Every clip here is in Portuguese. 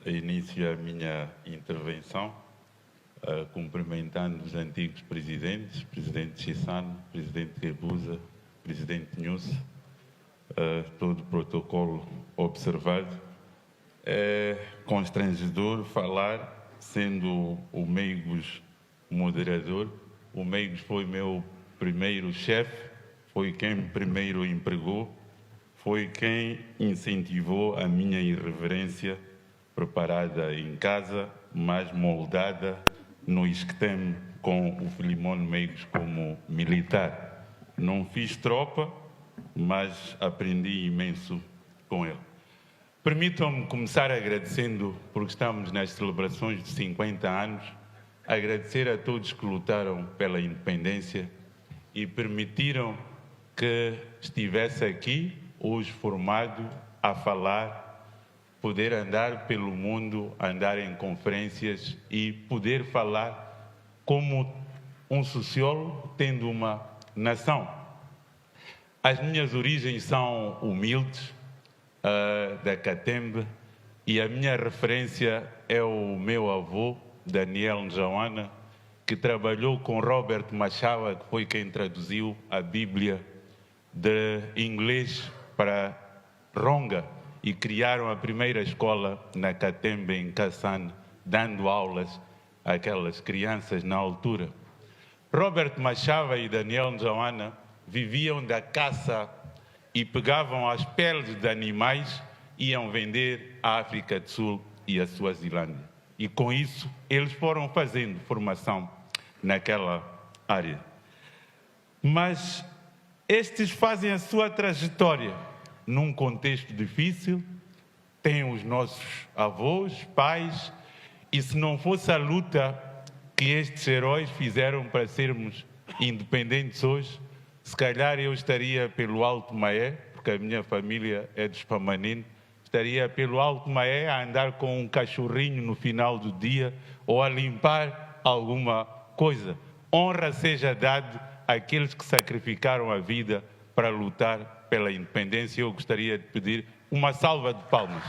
inicio a minha intervenção cumprimentando os antigos presidentes, Presidente Chissano, Presidente Guebuza, Presidente Nhus, todo o protocolo observado. É constrangedor falar, sendo o Meigos moderador. O Meigos foi meu primeiro chefe, foi quem me primeiro empregou, foi quem incentivou a minha irreverência, preparada em casa, mas moldada no esquema com o Filimón Meigos como militar. Não fiz tropa, mas aprendi imenso com ele. Permitam-me começar agradecendo, porque estamos nas celebrações de 50 anos, agradecer a todos que lutaram pela independência e permitiram que estivesse aqui, hoje formado, a falar, poder andar pelo mundo, andar em conferências e poder falar como um sociólogo tendo uma nação. As minhas origens são humildes, da Catembe, e a minha referência é o meu avô, Daniel Njauana, que trabalhou com Robert Machava, que foi quem traduziu a Bíblia de inglês para Ronga, e criaram a primeira escola na Catembe, em Kassan, dando aulas àquelas crianças na altura. Robert Machava e Daniel Njauana viviam da caça e pegavam as peles de animais e iam vender à África do Sul e à Suazilândia. E com isso eles foram fazendo formação naquela área. Mas estes fazem a sua trajetória num contexto difícil, têm os nossos avós, pais, e se não fosse a luta que estes heróis fizeram para sermos independentes hoje, se calhar eu estaria pelo Alto Maé, porque a minha família é de Espamanino, estaria pelo Alto Maé a andar com um cachorrinho no final do dia ou a limpar alguma coisa. Honra seja dada àqueles que sacrificaram a vida para lutar pela independência. Eu gostaria de pedir uma salva de palmas.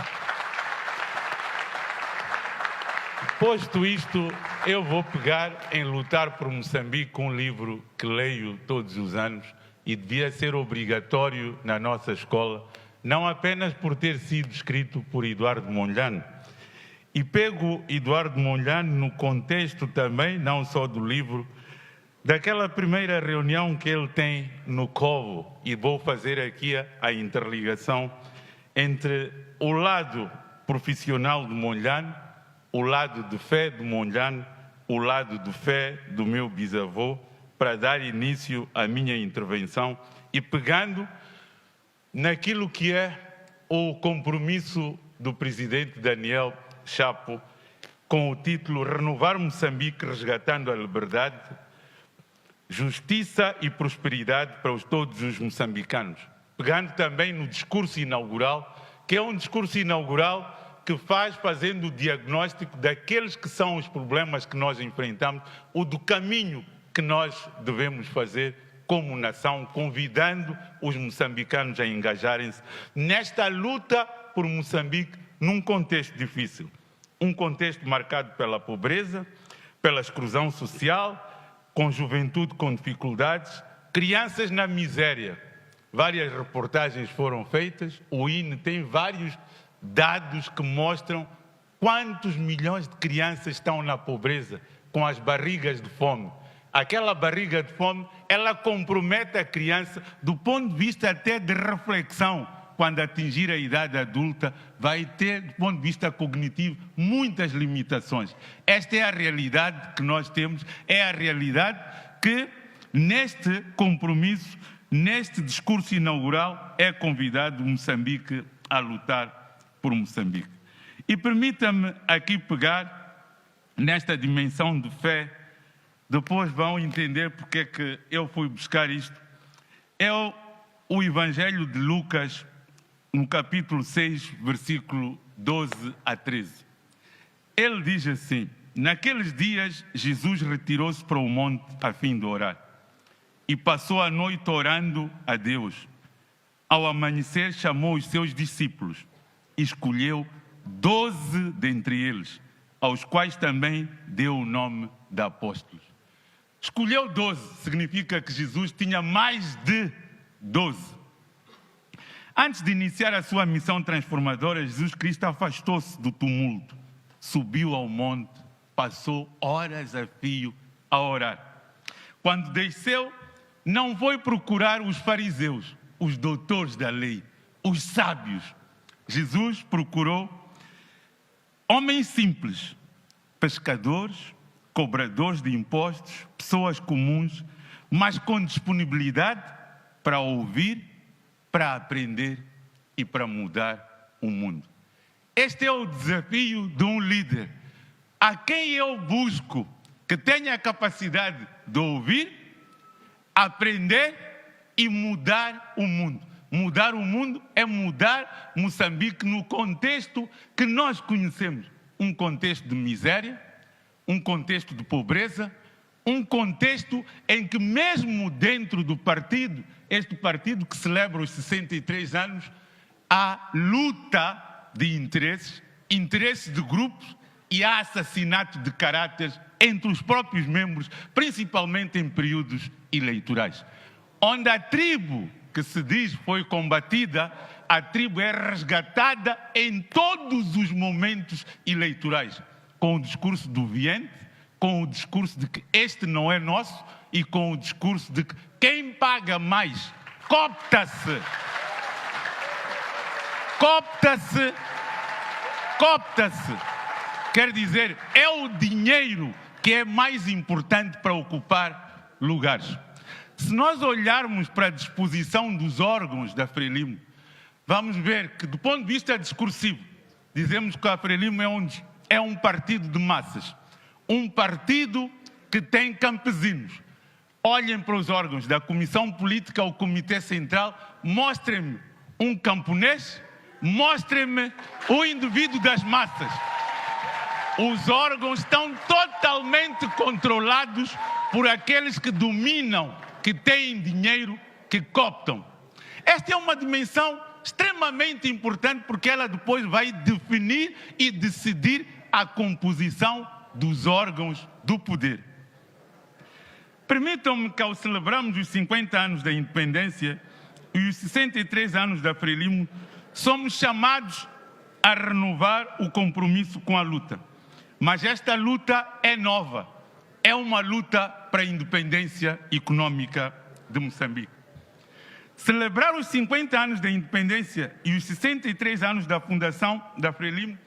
Posto isto, eu vou pegar em Lutar por Moçambique, um livro que leio todos os anos e devia ser obrigatório na nossa escola, não apenas por ter sido escrito por Eduardo Mondlane. E pego Eduardo Mondlane no contexto também, não só do livro, daquela primeira reunião que ele tem no Covo, e vou fazer aqui a interligação entre o lado profissional de Mondlane, o lado de fé de Mondlane, o lado de fé do meu bisavô, para dar início à minha intervenção e pegando naquilo que é o compromisso do presidente Daniel Chapo, com o título Renovar Moçambique, resgatando a liberdade, justiça e prosperidade para todos os moçambicanos. Pegando também no discurso inaugural, que é um discurso inaugural que fazendo o diagnóstico daqueles que são os problemas que nós enfrentamos, ou do caminho que nós devemos fazer como nação, convidando os moçambicanos a engajarem-se nesta luta por Moçambique num contexto difícil. Um contexto marcado pela pobreza, pela exclusão social, com juventude com dificuldades, crianças na miséria. Várias reportagens foram feitas, o INE tem vários dados que mostram quantos milhões de crianças estão na pobreza, com as barrigas de fome. Aquela barriga de fome, ela compromete a criança do ponto de vista até de reflexão. Quando atingir a idade adulta, vai ter, do ponto de vista cognitivo, muitas limitações. Esta é a realidade que nós temos, é a realidade que, neste compromisso, neste discurso inaugural, é convidado Moçambique a lutar por Moçambique. E permita-me aqui pegar nesta dimensão de fé, depois vão entender porque é que eu fui buscar isto. É o Evangelho de Lucas, no capítulo 6, versículo 12 a 13. Ele diz assim: naqueles dias, Jesus retirou-se para o monte a fim de orar e passou a noite orando a Deus. Ao amanhecer, chamou os seus discípulos e escolheu 12 dentre eles, aos quais também deu o nome de apóstolos. Escolheu 12, significa que Jesus tinha mais de 12. Antes de iniciar a sua missão transformadora, Jesus Cristo afastou-se do tumulto, subiu ao monte, passou horas a fio a orar. Quando desceu, não foi procurar os fariseus, os doutores da lei, os sábios. Jesus procurou homens simples, pescadores, cobradores de impostos, pessoas comuns, mas com disponibilidade para ouvir, para aprender e para mudar o mundo. Este é o desafio de um líder, a quem eu busco que tenha a capacidade de ouvir, aprender e mudar o mundo. Mudar o mundo é mudar Moçambique no contexto que nós conhecemos. Um contexto de miséria, um contexto de pobreza, um contexto em que mesmo dentro do partido, este partido que celebra os 63 anos, há luta de interesses de grupos e há assassinato de caráteres entre os próprios membros, principalmente em períodos eleitorais. Onde a tribo que se diz foi combatida, a tribo é resgatada em todos os momentos eleitorais, com o discurso do Viente, com o discurso de que este não é nosso e com o discurso de que quem paga mais coopta-se. Quer dizer, é o dinheiro que é mais importante para ocupar lugares. Se nós olharmos para a disposição dos órgãos da Frelimo, vamos ver que, do ponto de vista discursivo, dizemos que a Frelimo é um partido de massas, um partido que tem campesinos. Olhem para os órgãos da Comissão Política ao Comitê Central, mostrem-me um camponês, mostrem-me o indivíduo das massas. Os órgãos estão totalmente controlados por aqueles que dominam, que têm dinheiro, que cooptam. Esta é uma dimensão extremamente importante porque ela depois vai definir e decidir a composição dos órgãos do poder. Permitam-me que, ao celebrarmos os 50 anos da independência e os 63 anos da Frelimo, somos chamados a renovar o compromisso com a luta. Mas esta luta é nova. É uma luta para a independência econômica de Moçambique. Celebrar os 50 anos da independência e os 63 anos da fundação da Frelimo